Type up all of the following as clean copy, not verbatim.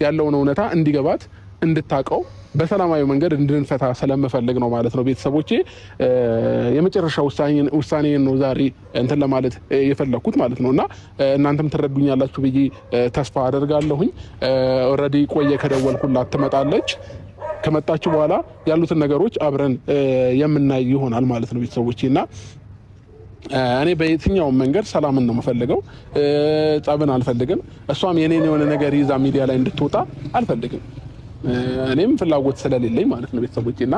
ያለውን እውነታ እንዲገባት እንድታቀው በሰላማዊ መንገድ እንድንፈታ ስለምፈልግ ነው ማለት ነው ቤተሰቦቼ። የመጨረሻ ውሳኔ ነው ዛሬ እንትን ለማለት የፈለኩት ማለት ነውና እናንተም ትረዱኛላችሁ ብዬ ተስፋ አደርጋለሁኝ። ኦሬዲ ቆየ ከደወልኩላት ትመጣለች። ከመጣች በኋላ ያሉትን ነገሮች አብረን የምናይ ይሆናል ማለት ነው ቤተሰቦቼና እኔ በየትኛውም መንገድ ሰላምን ነው የምፈልገው። ጸብን አልፈልግም። እሷም የኔን የሆነ ነገር ይዛ ሚዲያ ላይ እንድትወጣ አልፈልግም። እኔም ፍላጎት ስለሌለኝ ማለት ነው ቤተሰቦቼና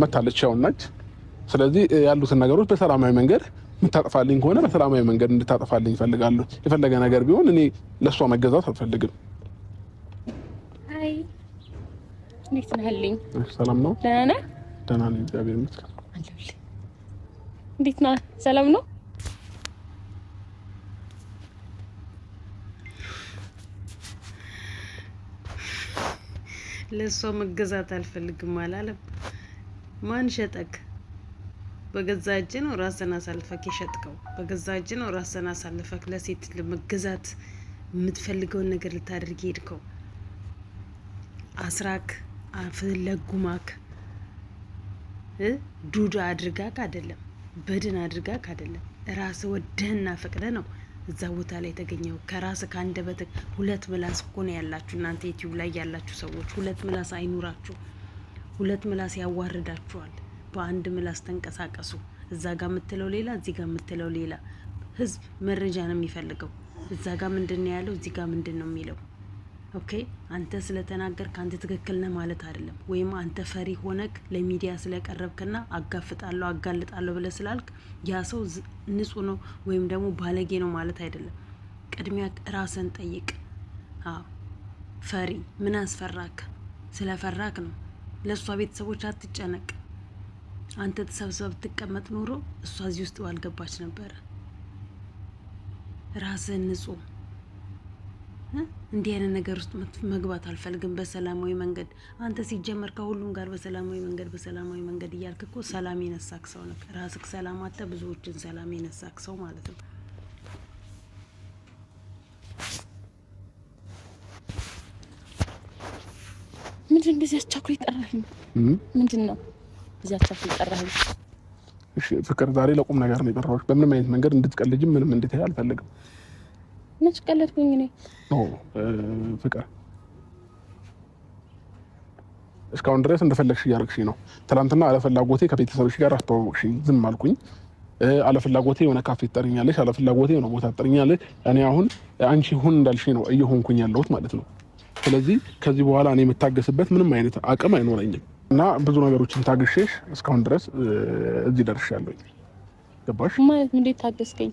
መታለች ያውናች። ስለዚህ ያሉትን ነገሮች በሰላማዊ መንገድ የምታጠፋልኝ ከሆነ በሰላማዊ መንገድ እንድታጠፋልኝ እፈልጋለሁ። የፈለገ ነገር ቢሆን እኔ ለሷ መገዛት አልፈልግም። አይ እንዴት ነህልኝ? ሰላም ነው? ደህና ነህ? ደህና ነኝ እግዚአብሔር ይመስገን። እንዴት ነህ? ሰላም ነው? ለሷ መገዛት አልፈልግም አላለም። ማን ሸጠክ? በገዛ እጅ ነው ራስን አሳልፈክ የሸጥከው። በገዛ እጅ ነው ራስን አሳልፈክ ለሴት ለመገዛት የምትፈልገውን ነገር ልታደርግ ሄድከው። አስራክ አፍለጉማክ ዱዳ አድርጋክ አይደለም፣ በድን አድርጋክ አይደለም። ራስ ወደህና ፈቅደ ነው እዛ ቦታ ላይ ተገኘው። ከራስ ካንደበት ሁለት ምላስ እኮ ነው ያላችሁ እናንተ ዩቲዩብ ላይ ያላችሁ ሰዎች። ሁለት ምላስ አይኑራችሁ። ሁለት ምላስ ያዋርዳችኋል። በአንድ ምላስ ተንቀሳቀሱ። እዛ ጋር የምትለው ሌላ፣ እዚህ ጋር የምትለው ሌላ። ህዝብ መረጃ ነው የሚፈልገው። እዛ ጋር ምንድነው ያለው፣ እዚህ ጋር ምንድነው የሚለው። ኦኬ አንተ ስለተናገርክ አንተ ትክክል ነህ ማለት አይደለም። ወይም አንተ ፈሪ ሆነክ ለሚዲያ ስለቀረብክና አጋፍጣለሁ አጋልጣለሁ ብለህ ስላልክ ያ ሰው ንጹህ ነው ወይም ደግሞ ባለጌ ነው ማለት አይደለም። ቅድሚያ ራስን ጠይቅ። ፈሪ ምን አስፈራክ? ስለፈራክ ነው። ለሷ ቤተሰቦች አትጨነቅ። አንተ ተሰብስበህ ትቀመጥ ኖሮ እሷ እዚህ ውስጥ ባልገባች ነበር። ራስን ንጹህ እንዲህ አይነት ነገር ውስጥ መግባት አልፈልግም። በሰላማዊ መንገድ አንተ ሲጀመር ከሁሉም ጋር በሰላማዊ መንገድ እያልክ እኮ ሰላም የነሳክ ሰው ነህ። ራስክ ሰላም አጣ ብዙዎችን ሰላም የነሳክ ሰው ማለት ነው። ምንድን እንደዚህ አስቻኩል ይጠራኝ? ምንድነው እዚህ አስቻኩል ይጠራኝ? እሺ ፍቅር፣ ዛሬ ለቁም ነገር ነው የጠራሁሽ። በምንም አይነት መንገድ እንድትቀልጂ ምንም እንድትይ አልፈልግም። ነጭ ቀለድኩኝ እኔ ፍቅር እስካሁን ድረስ እንደፈለግሽ እያደረግሽኝ ነው። ትናንትና አለፍላጎቴ ከቤተሰብሽ ጋር አስተዋወቅሽኝ፣ ዝም አልኩኝ። አለፍላጎቴ የሆነ ካፌ ትጠሪኛለሽ፣ አለፍላጎቴ የሆነ ቦታ ትጠሪኛለሽ። እኔ አሁን አንቺ ሁን እንዳልሽኝ ነው እየሆንኩኝ ያለሁት ማለት ነው። ስለዚህ ከዚህ በኋላ እኔ የምታገስበት ምንም አይነት አቅም አይኖረኝም እና ብዙ ነገሮችን ታግሼሽ እስካሁን ድረስ እዚህ ደርሻለሁ። ገባሽ ማለት? እንዴት ታገስከኝ?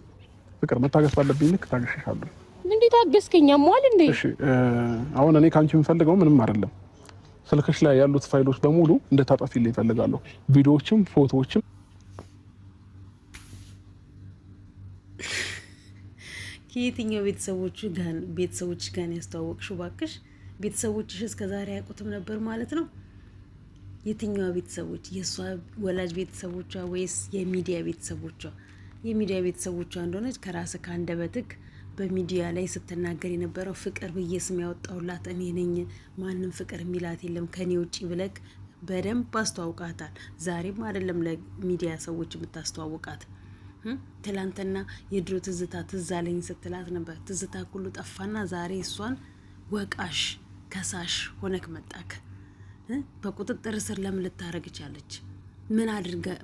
ፍቅር መታገስ ባለብኝ ልክ ታግሼሻለሁ። እንዴት ታገስከኝ? አሟል እንዴ? እሺ አሁን እኔ ካንቺ የምፈልገው ምንም አይደለም። ስልክሽ ላይ ያሉት ፋይሎች በሙሉ እንድታጠፊልኝ እፈልጋለሁ። ቪዲዮዎችም ፎቶዎችም። ከየትኛው ቤተሰቦች ጋር ያስተዋወቅሽው? እባክሽ ቤተሰቦችሽ እስከዛሬ ያውቁትም ነበር ማለት ነው? የትኛዋ ቤተሰቦች? የእሷ ወላጅ ቤተሰቦቿ ወይስ የሚዲያ ቤተሰቦቿ? የሚዲያ ቤተሰቦቿ እንደሆነች ከራስ ካንደበትክ በሚዲያ ላይ ስትናገር የነበረው ፍቅር ብዬ ስም ያወጣውላት እኔ ነኝ፣ ማንም ፍቅር የሚላት የለም ከኔ ውጪ ብለክ በደንብ አስተዋውቃታል። ዛሬም አይደለም ለሚዲያ ሰዎች የምታስተዋውቃት። ትላንትና የድሮ ትዝታ ትዛለኝ ስትላት ነበር። ትዝታ ሁሉ ጠፋና ዛሬ እሷን ወቃሽ ከሳሽ ሆነክ መጣክ። በቁጥጥር ስር ለምን ልታረግ ቻለች?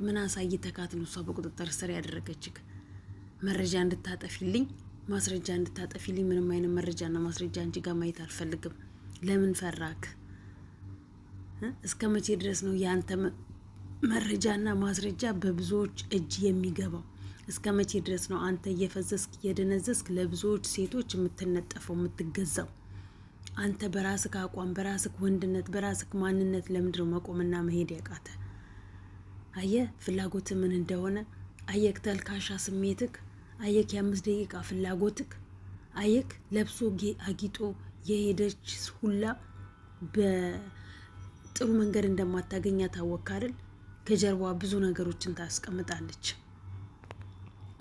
ምን አሳይተካት ነው እሷ በቁጥጥር ስር ያደረገችክ? መረጃ እንድታጠፊልኝ ማስረጃ እንድታጠፊልኝ። ምንም አይነት መረጃና ማስረጃ አንቺ ጋር ማየት አልፈልግም። ለምን ፈራክ? እስከ መቼ ድረስ ነው ያንተ መረጃና ማስረጃ በብዙዎች እጅ የሚገባው? እስከ መቼ ድረስ ነው አንተ እየፈዘስክ እየደነዘስክ ለብዙዎች ሴቶች የምትነጠፈው የምትገዛው? አንተ በራስክ አቋም በራስክ ወንድነት በራስክ ማንነት ለምንድነው መቆምና መሄድ ያቃተ? አየህ ፍላጎት ምን እንደሆነ አየክ። ተልካሻ ስሜትክ አየክ። የ5 ደቂቃ ፍላጎትክ አየክ። ለብሶ አጊጦ የሄደች ሁላ በጥሩ መንገድ እንደማታገኛ ታወቅ አይደል? ከጀርባዋ ብዙ ነገሮችን ታስቀምጣለች።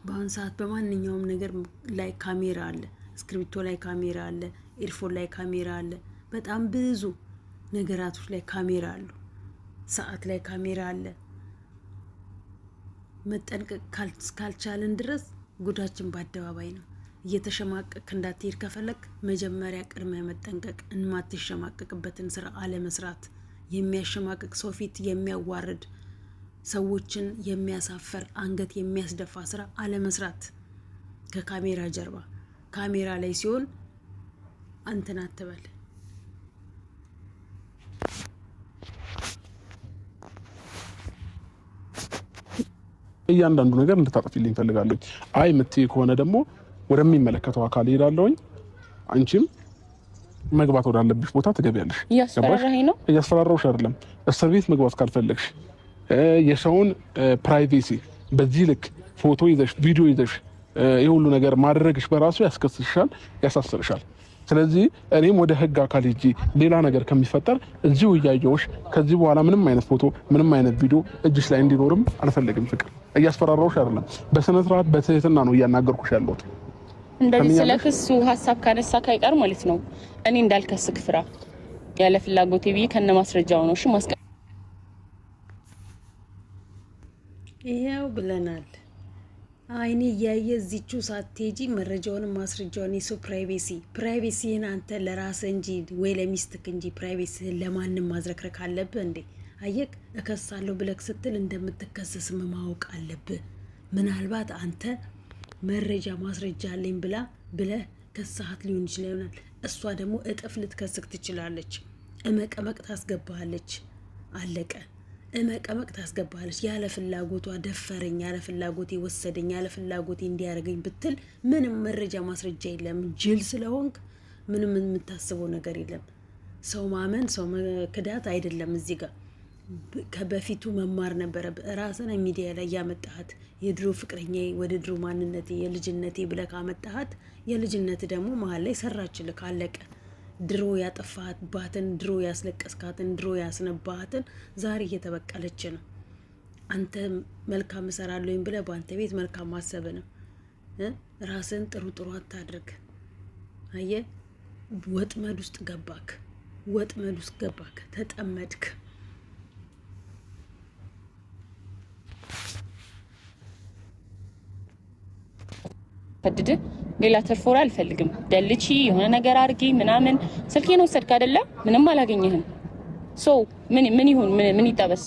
በአሁን ሰዓት በማንኛውም ነገር ላይ ካሜራ አለ፣ እስክሪፕቶ ላይ ካሜራ አለ፣ ኤርፎን ላይ ካሜራ አለ። በጣም ብዙ ነገራቶች ላይ ካሜራ አሉ። ሰዓት ላይ ካሜራ አለ። መጠንቀቅ ካልቻለን ድረስ ጉዳችን በአደባባይ ነው። እየተሸማቀቅ እንዳትሄድ ከፈለክ መጀመሪያ ቅድሚያ መጠንቀቅ፣ የማትሸማቀቅበትን ስራ አለመስራት፣ የሚያሸማቅቅ ሰው ፊት የሚያዋርድ ሰዎችን የሚያሳፈር አንገት የሚያስደፋ ስራ አለመስራት። ከካሜራ ጀርባ ካሜራ ላይ ሲሆን አንተን አትበል። እያንዳንዱ ነገር እንድታጠፊልኝ ፈልጋለሁ። አይ የምትይ ከሆነ ደግሞ ወደሚመለከተው አካል ሄዳለሁኝ። አንቺም መግባት ወዳለብሽ ቦታ ትገቢያለሽ። እያስፈራራኸኝ ነው? እያስፈራራሁሽ አይደለም። እስር ቤት መግባት ካልፈለግሽ የሰውን ፕራይቬሲ በዚህ ልክ ፎቶ ይዘሽ ቪዲዮ ይዘሽ ይሄ ሁሉ ነገር ማድረግሽ በራሱ ያስከስስሻል፣ ያሳስርሻል። ስለዚህ እኔም ወደ ህግ አካል ሄጄ ሌላ ነገር ከሚፈጠር እዚሁ እያየሁሽ ከዚህ በኋላ ምንም አይነት ፎቶ ምንም አይነት ቪዲዮ እጅሽ ላይ እንዲኖርም አልፈልግም። ፍቅር እያስፈራራሁሽ አይደለም፣ በስነ ስርዓት በትህትና ነው እያናገርኩሽ ያለሁት። እንደዚህ ስለክሱ ሀሳብ ካነሳ ካይቀር ማለት ነው እኔ እንዳልከስክ ፍራ። ያለ ፍላጎቴ ብዬ ከነ ማስረጃው ነው እሺ ማስቀ ይሄው ብለናል። አይኔ እያየ እዚቹ ሳትሄጂ መረጃውን ማስረጃውን የሰው ፕራይቬሲን አንተ ለራስህ እንጂ ወይ ለሚስትክ እንጂ ፕራይቬሲን ለማንም ማዝረክረክ አለብህ እንዴ? አየክ እከሳለሁ ብለክ ስትል እንደምትከሰስ ማወቅ አለብህ። ምናልባት አንተ መረጃ ማስረጃ አለኝ ብለህ ከሳት ሊሆን ይችላል። እሷ ደግሞ እጥፍ ልትከስክ ትችላለች። እመቀመቅ ታስገባለች። አለቀ። እመቀመቅ ታስገባለች። ያለ ፍላጎቷ ደፈረኝ፣ ያለ ፍላጎቴ ወሰደኝ፣ ያለ ፍላጎቴ እንዲያደርገኝ ብትል ምንም መረጃ ማስረጃ የለም። ጅል ስለሆንክ ምንም የምታስበው ነገር የለም። ሰው ማመን ሰው ክዳት አይደለም። እዚህ ጋር ከበፊቱ መማር ነበረ። ራስን ሚዲያ ላይ ያመጣሃት የድሮ ፍቅረኛ ወደ ድሮ ማንነቴ የልጅነቴ ብለህ ካመጣሃት የልጅነት ደግሞ መሀል ላይ ሰራችልክ። አለቀ። ድሮ ያጠፋባትን ድሮ ያስለቀስካትን ድሮ ያስነባሃትን ዛሬ እየተበቀለች ነው። አንተ መልካም እሰራለሁኝ ብለህ በአንተ ቤት መልካም ማሰብ ነው። ራስን ጥሩ አታድርግ። አየህ ወጥመድ ውስጥ ገባክ፣ ተጠመድክ። ፈድድ ሌላ ተርፎራ አልፈልግም። ደልቺ የሆነ ነገር አርጊ ምናምን ስልኬን ወሰድክ አይደለ? ምንም አላገኘህም። ምን ይሁን ምን ይጠበስ?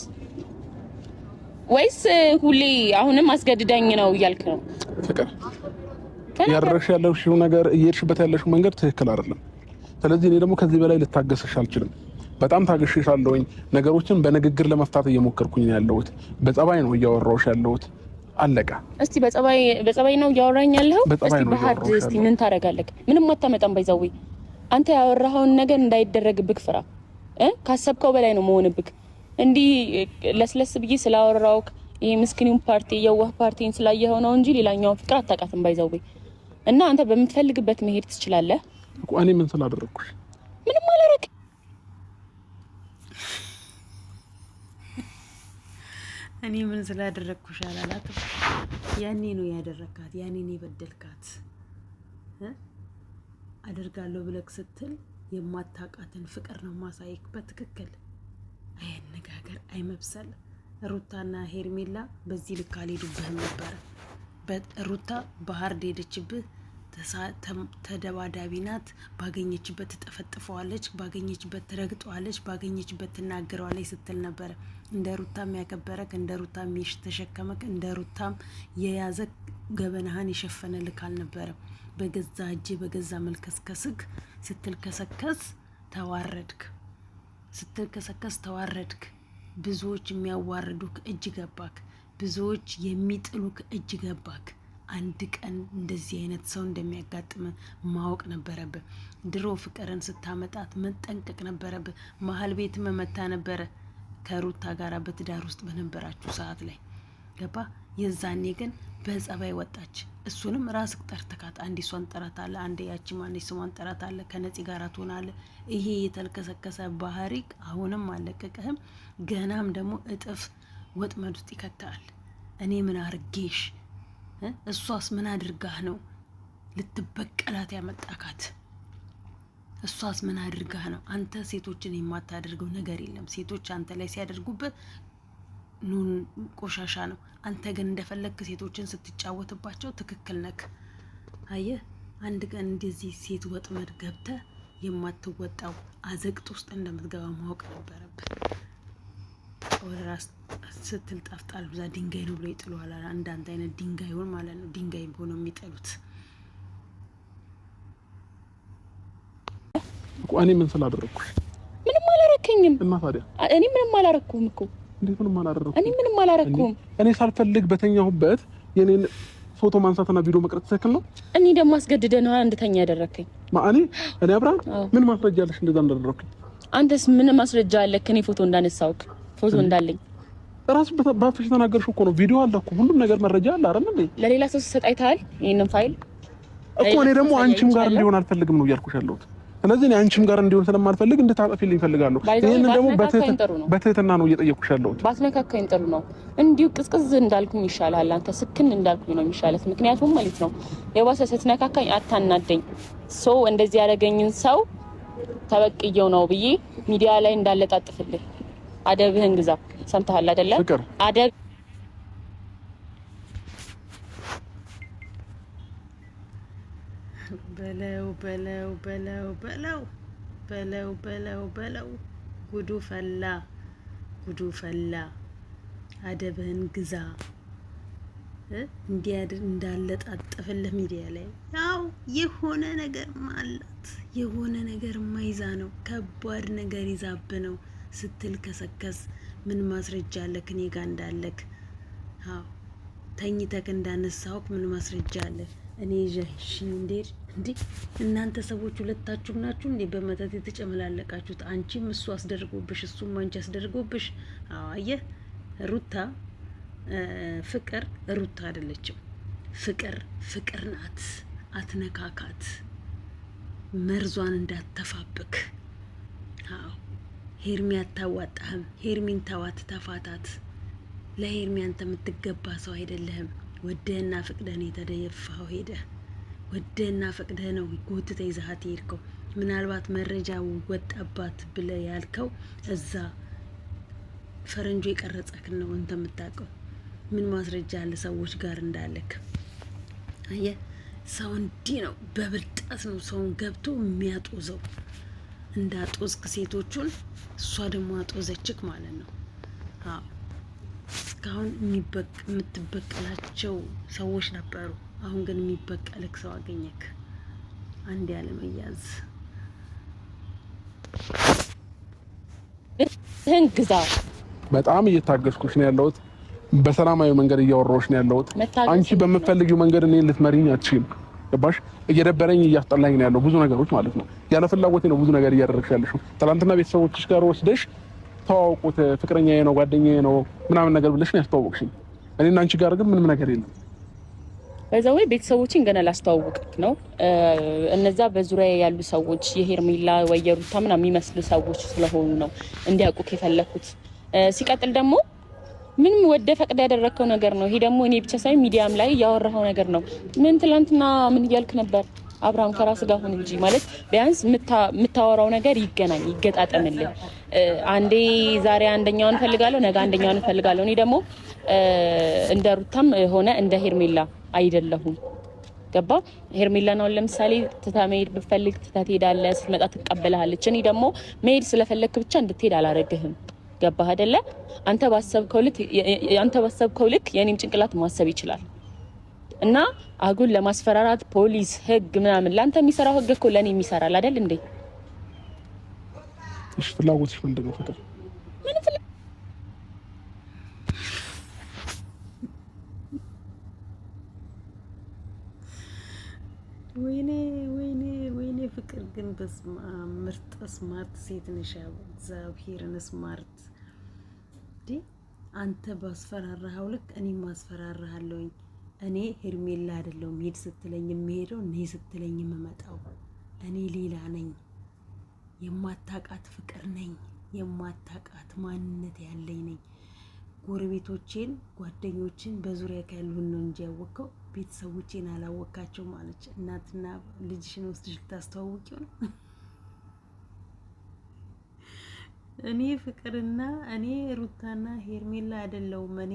ወይስ ሁሌ አሁንም አስገድዳኝ ነው እያልክ ነው? ፍቅር ያደረግሽ ያለሽው ነገር እየሄድሽበት ያለሽው መንገድ ትክክል አይደለም። ስለዚህ እኔ ደግሞ ከዚህ በላይ ልታገስሽ አልችልም። በጣም ታገሽሻለሁኝ። ነገሮችን በንግግር ለመፍታት እየሞከርኩኝ ነው ያለሁት። በጸባይ ነው እያወራሁሽ ያለሁት። አለቀ። እስቲ በጸባይ ነው እያወራኝ ያለው። እስቲ በሀድ እስቲ ምን ታረጋለህ? ምንም አታመጣም። ባይዛው አንተ ያወራኸውን ነገር እንዳይደረግብክ ፍራ። ካሰብከው በላይ ነው መሆንብክ። እንዲህ ለስለስ ብዬ ስላወራውክ ይሄ ምስኪኑን ፓርቲ የዋህ ፓርቲን ስላየኸው ነው እንጂ ሌላኛው ፍቅር አታውቃትም። ባይዛው እና አንተ በምትፈልግበት መሄድ ትችላለህ እኮ። እኔ ምን ስላደረኩሽ? ምንም አላረክ። እኔ ምን ስላደረግኩሽ አላላትም። ያኔ ነው ያደረካት፣ ያኔ ነው የበደልካት። አደርጋለሁ ብለክ ስትል የማታውቃትን ፍቅር ነው ማሳይክ። በትክክል አያነጋገር አይመብሰል። ሩታና ሄርሜላ በዚህ ልክ አልሄዱብህም ነበረ። ሩታ በሀርድ ሄደችብህ። ተደባዳቢ ናት። ባገኘችበት ትጠፈጥፈዋለች፣ ባገኘችበት ትረግጠዋለች፣ ባገኘችበት ትናገረዋለች ስትል ነበረ። እንደ ሩታም ያከበረክ፣ እንደ ሩታም የተሸከመክ፣ እንደ ሩታም የያዘ ገበናህን የሸፈነልክ አልነበረም። በገዛ እጅ በገዛ መልከስከስክ ስትልከሰከስ ተዋረድክ። ብዙዎች የሚያዋርዱክ እጅ ገባክ። ብዙዎች የሚጥሉክ እጅ ገባክ። አንድ ቀን እንደዚህ አይነት ሰው እንደሚያጋጥም ማወቅ ነበረብህ። ድሮ ፍቅርን ስታመጣት መጠንቀቅ ነበረብህ። መሀል ቤት መመታ ነበረ ከሩታ ጋራ በትዳር ውስጥ በነበራችሁ ሰዓት ላይ ገባ። የዛኔ ግን በጸባይ ወጣች። እሱንም ራስክ ጠርተካት። አንዴ እሷን ጠራታለህ፣ አንዴ ያቺ ማነች ስሟን ጠራታለህ፣ ከነፂ ጋራ ትሆናለህ። ይሄ የተልከሰከሰ ባህሪክ አሁንም አለቀቀህም። ገናም ደግሞ እጥፍ ወጥመድ ውስጥ ይከታል። እኔ ምን አርጌሽ እሷስ ምን አድርጋህ ነው ልትበቀላት ያመጣካት? እሷስ ምን አድርጋ ነው? አንተ ሴቶችን የማታደርገው ነገር የለም። ሴቶች አንተ ላይ ሲያደርጉበት ኑን ቆሻሻ ነው። አንተ ግን እንደፈለግክ ሴቶችን ስትጫወትባቸው ትክክል ነክ። አየህ አንድ ቀን እንደዚህ ሴት ወጥመድ ገብተህ የማትወጣው አዘቅጥ ውስጥ እንደምትገባ ማወቅ ነበረብህ። ወደ ራስ ስትል ጠፍጣል ብዛ ድንጋይ ነው ብሎ ይጥሉሃል። አንዳንድ አይነት ድንጋይ ሆን ማለት ነው። ድንጋይ ሆኖ የሚጠሉት እኔ ምን ስላደረኩሽ? ምንም አላረከኝም። እና ታዲያ እኔ ምንም አላረኩም እኮ። እንዴት ምንም አላደረኩም? እኔ ምንም አላረኩም። እኔ ሳልፈልግ በተኛሁበት የኔን ፎቶ ማንሳትና ቪዲዮ መቅረጽ ትክክል ነው? እኔ ደግሞ አስገድደህ ነው እንድተኛ ያደረከኝ። እኔ አብርሃም ምን ማስረጃ አለሽ እንደዛ እንዳደረኩኝ? አንተስ ምን ማስረጃ አለክ? እኔ ፎቶ እንዳነሳውክ ፎቶ እንዳለኝ ራስ ባፍሽ ተናገርሽ እኮ ነው። ቪዲዮ አለ እኮ ሁሉም ነገር መረጃ አለ አይደል እንዴ? ለሌላ ሰው ሰጣይታል ይሄንን ፋይል እኮ። እኔ ደግሞ አንቺም ጋር እንዲሆን አልፈልግም ነው እያልኩሽ ያለሁት። ስለዚህ እኔ አንቺም ጋር እንዲሆን ስለማልፈልግ እንድታጠፊልኝ እፈልጋለሁ። ይሄንን ደግሞ በትህትና ነው እየጠየቅኩሽ ያለሁት። ባትነካካኝ ጥሩ ነው። እንዲሁ ቅዝቅዝ እንዳልኩኝ ይሻላል። አንተ ስክን እንዳልኩኝ ነው የሚሻለው። ምክንያቱም ማለት ነው የባሰ ስትነካካኝ አታናደኝ። እንደዚህ ያደረገኝን ሰው ተበቅየው ነው ብዬ ሚዲያ ላይ እንዳለጣጥፍልህ አደብህን ግዛ። ሰምተሃል አይደለ? አደብ በለው በለው በለው በለው በለው በለው በለው ጉዱ ፈላ ጉዱ ፈላ። አደብህን ግዛ። እንዲያድር እንዳለጣጥፍልህ ሚዲያ ላይ ያው የሆነ ነገር ማላት የሆነ ነገር ማይዛ ነው። ከባድ ነገር ይዛብ ነው ስትል ከሰከስ ምን ማስረጃ አለክ? እኔ ጋር እንዳለክ አው ተኝተክ እንዳነሳውክ ምን ማስረጃ አለ? እኔ ጀሽ እንዴ እናንተ ሰዎች ሁለታችሁ ናችሁ እንዴ በመተት የተጨመላለቃችሁት? አንቺም እሱ አስደርጎብሽ እሱም አንቺ አስደርጎብሽ። አየህ ሩታ ፍቅር ሩታ አይደለችም። ፍቅር ናት። አትነካካት። መርዟን እንዳትተፋብክ። አዎ ሄርሚ አታዋጣህም። ሄርሚን ተዋት፣ ተፋታት። ለሄርሚ አንተ የምትገባ ሰው አይደለህም። ወደህና ፍቅደህ ነው የተደየፋው። ሄደህ ወደህና ፍቅደህ ነው ጎትተህ ይዘሃት ሄድከው። ምናልባት መረጃው ወጣባት ብለህ ያልከው እዛ ፈረንጆ የቀረጸክን ነው አንተ የምታውቀው። ምን ማስረጃ አለ ሰዎች ጋር እንዳለክ? አየህ ሰው እንዲህ ነው፣ በብልጣት ነው ሰውን ገብቶ የሚያጦዘው። እንዳጦዝክ ሴቶቹን እሷ ደግሞ አጦዘችክ ማለት ነው። አዎ እስካሁን የምትበቀላቸው ሰዎች ነበሩ። አሁን ግን የሚበቀልክ ሰው አገኘክ። አንድ ያለ መያዝ ግዛ። በጣም እየታገስኩሽ ነው ያለሁት። በሰላማዊ መንገድ እያወራሁሽ ነው ያለሁት። አንቺ በምትፈልጊው መንገድ እኔን ልትመሪኝ አትችይም። ገባሽ? እየደበረኝ እያስጠላኝ ነው ያለው ብዙ ነገሮች ማለት ነው። ያለ ፍላጎቴ ነው ብዙ ነገር እያደረግሽ ያለሽው። ትናንትና ቤተሰቦችሽ ጋር ወስደሽ ተዋውቁት፣ ፍቅረኛዬ ነው ጓደኛዬ ነው ምናምን ነገር ብለሽ ነው ያስተዋወቅሽኝ። እኔና አንቺ ጋር ግን ምንም ነገር የለም። በዛው ቤተሰቦችን ገና ላስተዋውቅክ ነው። እነዛ በዙሪያ ያሉ ሰዎች የሄርሜላ ወይ የሩታ ምናምን የሚመስሉ ሰዎች ስለሆኑ ነው እንዲያውቁክ የፈለኩት። ሲቀጥል ደግሞ ምንም ወደ ፈቅድ ያደረከው ነገር ነው። ይሄ ደግሞ እኔ ብቻ ሳይሆን ሚዲያም ላይ ያወራኸው ነገር ነው። ምን ትላንትና ምን እያልክ ነበር? አብርሃም ከራስ ጋር ሆን እንጂ ማለት ቢያንስ የምታወራው ነገር ይገናኝ፣ ይገጣጠምልህ። አንዴ ዛሬ አንደኛውን ፈልጋለሁ፣ ነገ አንደኛውን ፈልጋለሁ። እኔ ደግሞ እንደ ሩታም ሆነ እንደ ሄርሜላ አይደለሁም። ገባ? ሄርሜላ ነው ለምሳሌ ትታ መሄድ ብፈልግ ትታ ትሄዳለህ፣ ስትመጣ ትቀበልሃለች። እኔ ደግሞ መሄድ ስለፈለክ ብቻ እንድትሄድ አላረግህም። ገባህ አይደለ? አንተ ባሰብከው ልክ የኔም ጭንቅላት ማሰብ ይችላል። እና አጉል ለማስፈራራት ፖሊስ፣ ህግ ምናምን ላንተ የሚሰራው ህግ እኮ ለኔ የሚሰራል አይደል እንዴ? እሺ ፍላጎትሽ ምንድነው? ፍቅር ምን ወይኔ ፍቅር ግን በስማ ምርጥ ስማርት ሴት ነሽ። እግዚአብሔርን ስማርት ዲ አንተ ባስፈራራኸው ልክ እኔም ማስፈራራሃለሁኝ። እኔ ሄርሜላ አይደለሁም ሄድ ስትለኝ የምሄደው እኔ ስትለኝ የምመጣው እኔ ሌላ ነኝ። የማታቃት ፍቅር ነኝ። የማታቃት ማንነት ያለኝ ነኝ። ጎረቤቶቼን ጓደኞቼን በዙሪያ ያሉን ነው እንጂ ያወቀው ቤተሰቦቼን አላወቃቸው ማለች። እናትና ልጅሽን ወስድሽ ልታስተዋውቂው ነው። እኔ ፍቅርና እኔ ሩታና ሄርሜላ አይደለሁም እኔ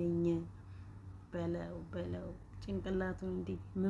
ነኝ በለው ጭንቅላቱን እንዲህ